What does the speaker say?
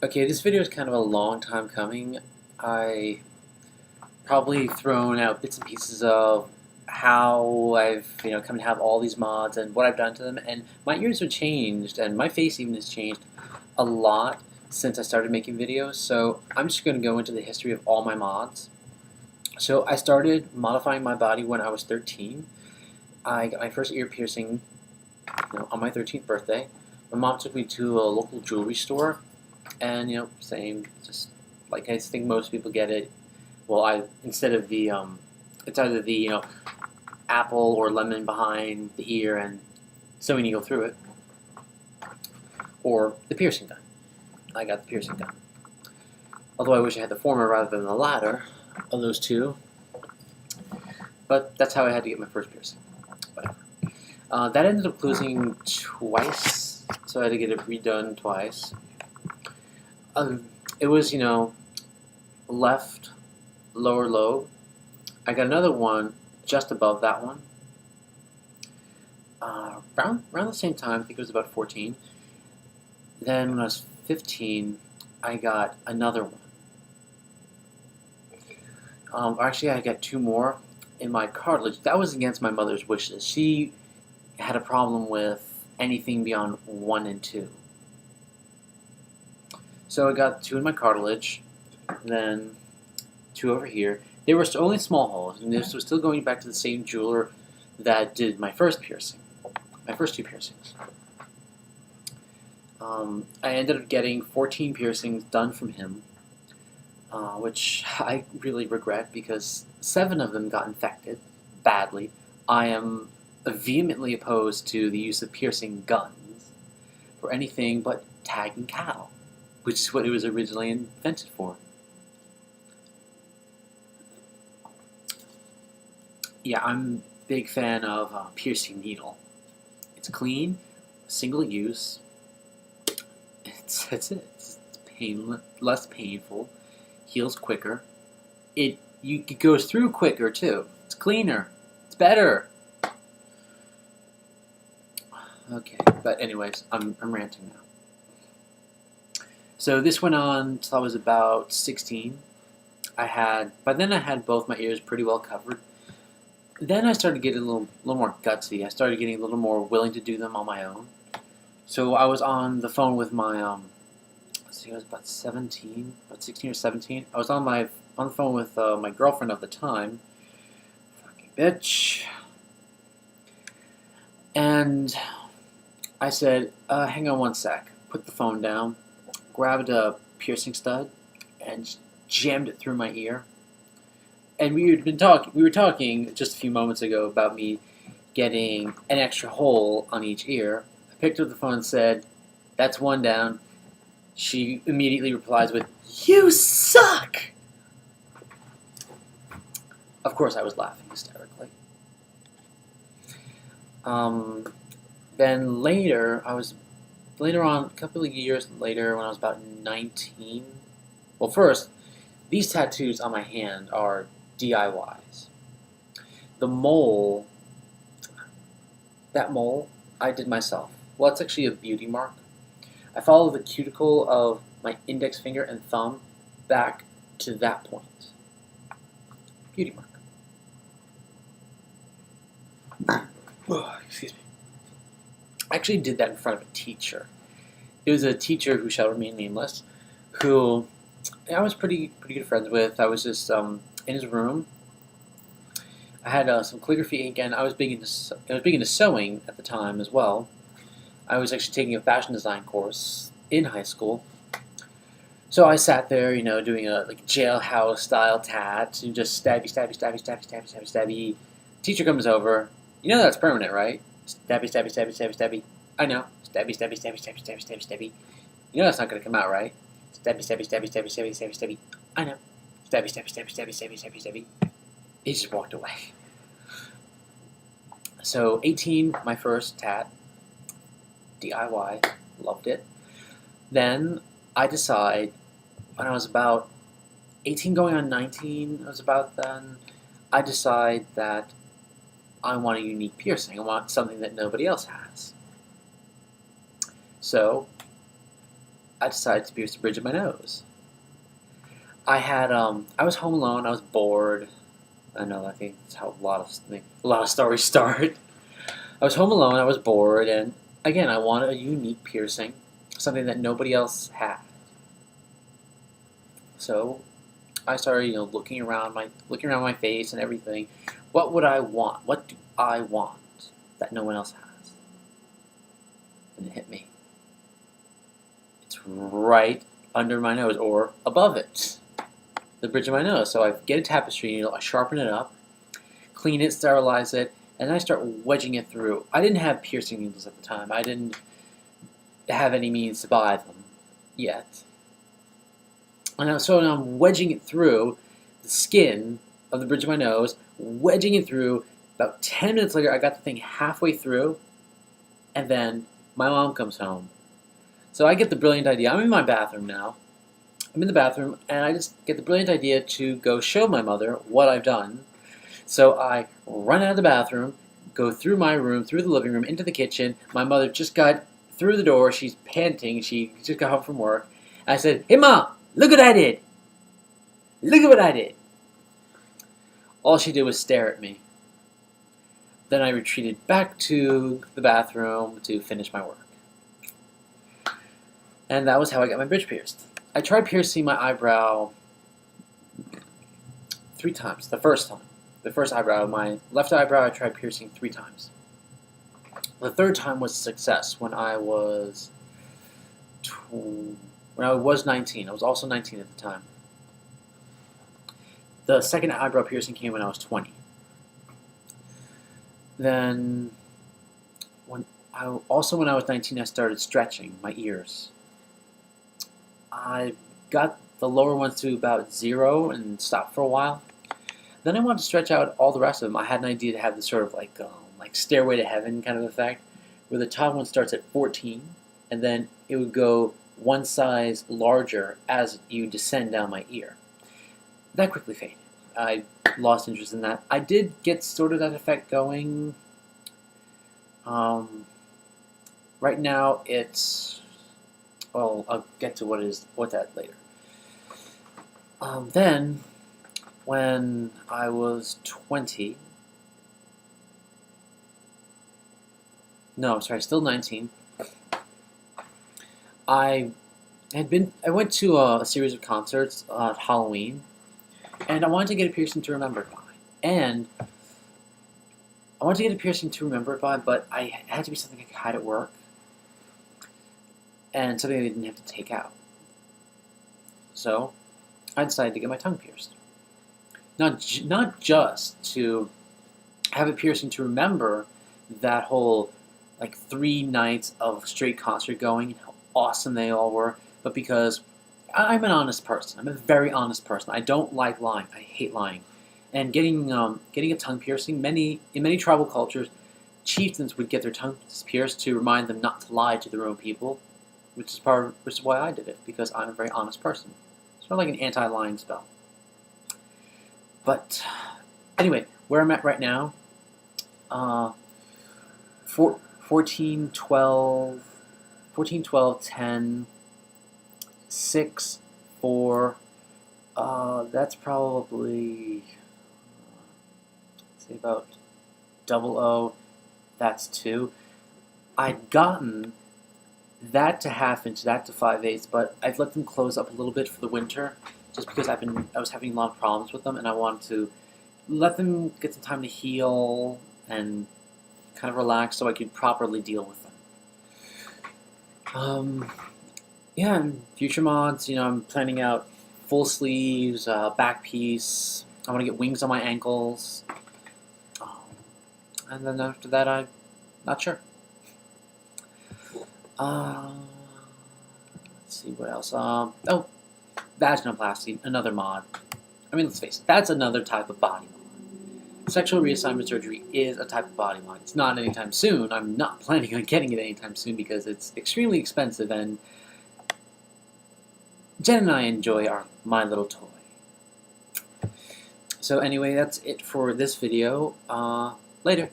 Okay, this video is kind of a long time coming. I probably thrown out bits and pieces of how I've come to have all these mods and what I've done to them, and my ears have changed, and my face even has changed a lot since I started making videos. So I'm just going to go into the history of all my mods. So I started modifying my body when I was 13. I got my first ear piercing, on my 13th birthday. My mom took me to a local jewelry store, and same, just like I think most people get it. Well, I instead of the it's either the apple or lemon behind the ear and sewing needle through it, or the piercing gun. I got the piercing gun. Although I wish I had the former rather than the latter of those two, but that's how I had to get my first piercing. Whatever. That ended up closing twice, so I had to get it redone twice. It was left lower lobe. I got another one just above that one. Around the same time, I think it was about 14. Then when I was 15, I got another one. Actually, I got two more in my cartilage. That was against my mother's wishes. She had a problem with anything beyond 1 and 2. So I got 2 in my cartilage, then 2 over here. They were only small holes, and this was still going back to the same jeweler that did my first piercing, my first 2 piercings. I ended up getting 14 piercings done from him, which I really regret because 7 of them got infected badly. I am vehemently opposed to the use of piercing guns for anything but tagging cattle, which is what it was originally invented for. Yeah, I'm a big fan of piercing needle. It's clean, single use. It's less painful, heals quicker. It goes through quicker too. It's cleaner. It's better. Okay, but anyways, I'm ranting now. So this went on till I was about 16. By then I had both my ears pretty well covered. Then I started getting a little more gutsy. I started getting a little more willing to do them on my own. So I was on the phone with my let's see, I was about 16 or 17. I was on the phone with my girlfriend of the time. Fucking bitch. And I said, hang on one sec. Put the phone down, grabbed a piercing stud, and jammed it through my ear. And we were talking just a few moments ago about me getting an extra hole on each ear. I picked up the phone and said, "That's one down." She immediately replies with, "You suck!" Of course, I was laughing hysterically. Then later on, a couple of years later, when I was about 19. Well, first, these tattoos on my hand are DIYs. The mole, that mole, I did myself. Well, it's actually a beauty mark. I follow the cuticle of my index finger and thumb back to that point. Beauty mark. Oh, excuse me. I actually did that in front of a teacher. It was a teacher who shall remain nameless, who I was pretty good friends with. I was just in his room. I had some calligraphy ink, and I was big into sewing at the time as well. I was actually taking a fashion design course in high school. So I sat there, doing a jailhouse style tat, and just stabby. Teacher comes over. You know that's permanent, right? Stabby. I know. Stabby. You know that's not going to come out, right? Stabby. I know. Stabby. He just walked away. So 18, my first tat. DIY. Loved it. Then I decide, when I was about 18 going on 19, I decide that I want a unique piercing. I want something that nobody else has. So I decided to pierce the bridge of my nose. I was home alone. I was bored. I know. I think that's how a lot of stories start. I was home alone. I was bored, and again, I wanted a unique piercing, something that nobody else had. So I started, looking around my face and everything. What would I want? What do I want that no one else has? And it hit me. It's right under my nose or above it, the bridge of my nose. So I get a tapestry needle, I sharpen it up, clean it, sterilize it, and then I start wedging it through. I didn't have piercing needles at the time. I didn't have any means to buy them yet. And so I'm wedging it through the skin of the bridge of my nose, wedging it through. About 10 minutes later, I got the thing halfway through, and then my mom comes home. So I get the brilliant idea. I'm in my bathroom now. I'm in the bathroom, and I just get the brilliant idea to go show my mother what I've done. So I run out of the bathroom, go through my room, through the living room, into the kitchen. My mother just got through the door. She's panting. She just got home from work. I said, "Hey, Mom, look what I did. Look at what I did." All she did was stare at me. Then I retreated back to the bathroom to finish my work. And that was how I got my bridge pierced. I tried piercing my eyebrow 3 times. The first eyebrow, my left eyebrow, I tried piercing 3 times. The third time was a success when I was 19. I was also 19 at the time. The second eyebrow piercing came when I was 20. Then, when I was 19, I started stretching my ears. I got the lower ones to about 0 and stopped for a while. Then I wanted to stretch out all the rest of them. I had an idea to have this sort of like Stairway to Heaven kind of effect, where the top one starts at 14, and then it would go one size larger as you descend down my ear. That quickly faded. I lost interest in that. I did get sort of that effect going. Right now it's, well, I'll get to what that later. Then, when I was 20, no, sorry, still 19, I went to a series of concerts at Halloween, and I wanted to get a piercing to remember it by. And I wanted to get a piercing to remember it by, but it had to be something I had at work, and something I didn't have to take out. So I decided to get my tongue pierced. Not just to have a piercing to remember that whole 3 nights of straight concert going and how awesome they all were, but because I'm an honest person. I'm a very honest person. I don't like lying. I hate lying. And getting a tongue piercing, in many tribal cultures, chieftains would get their tongues pierced to remind them not to lie to their own people, which is why I did it, because I'm a very honest person. It's sort of like an anti-lying spell. But anyway, where I'm at right now, 14, 12, 10, 6, 4, that's probably, say about 00, that's 2. I'd gotten that to ½ inch, that to 5/8, but I've let them close up a little bit for the winter, just because I was having a lot of problems with them, and I wanted to let them get some time to heal and kind of relax so I could properly deal with them. Yeah, and future mods, I'm planning out full sleeves, back piece. I want to get wings on my ankles. And then after that, I'm not sure. Let's see what else. Vaginoplasty, another mod. I mean, let's face it, that's another type of body mod. Sexual reassignment surgery is a type of body mod. It's not anytime soon. I'm not planning on getting it anytime soon because it's extremely expensive, and Jen and I enjoy my little toy. So anyway, that's it for this video. Later.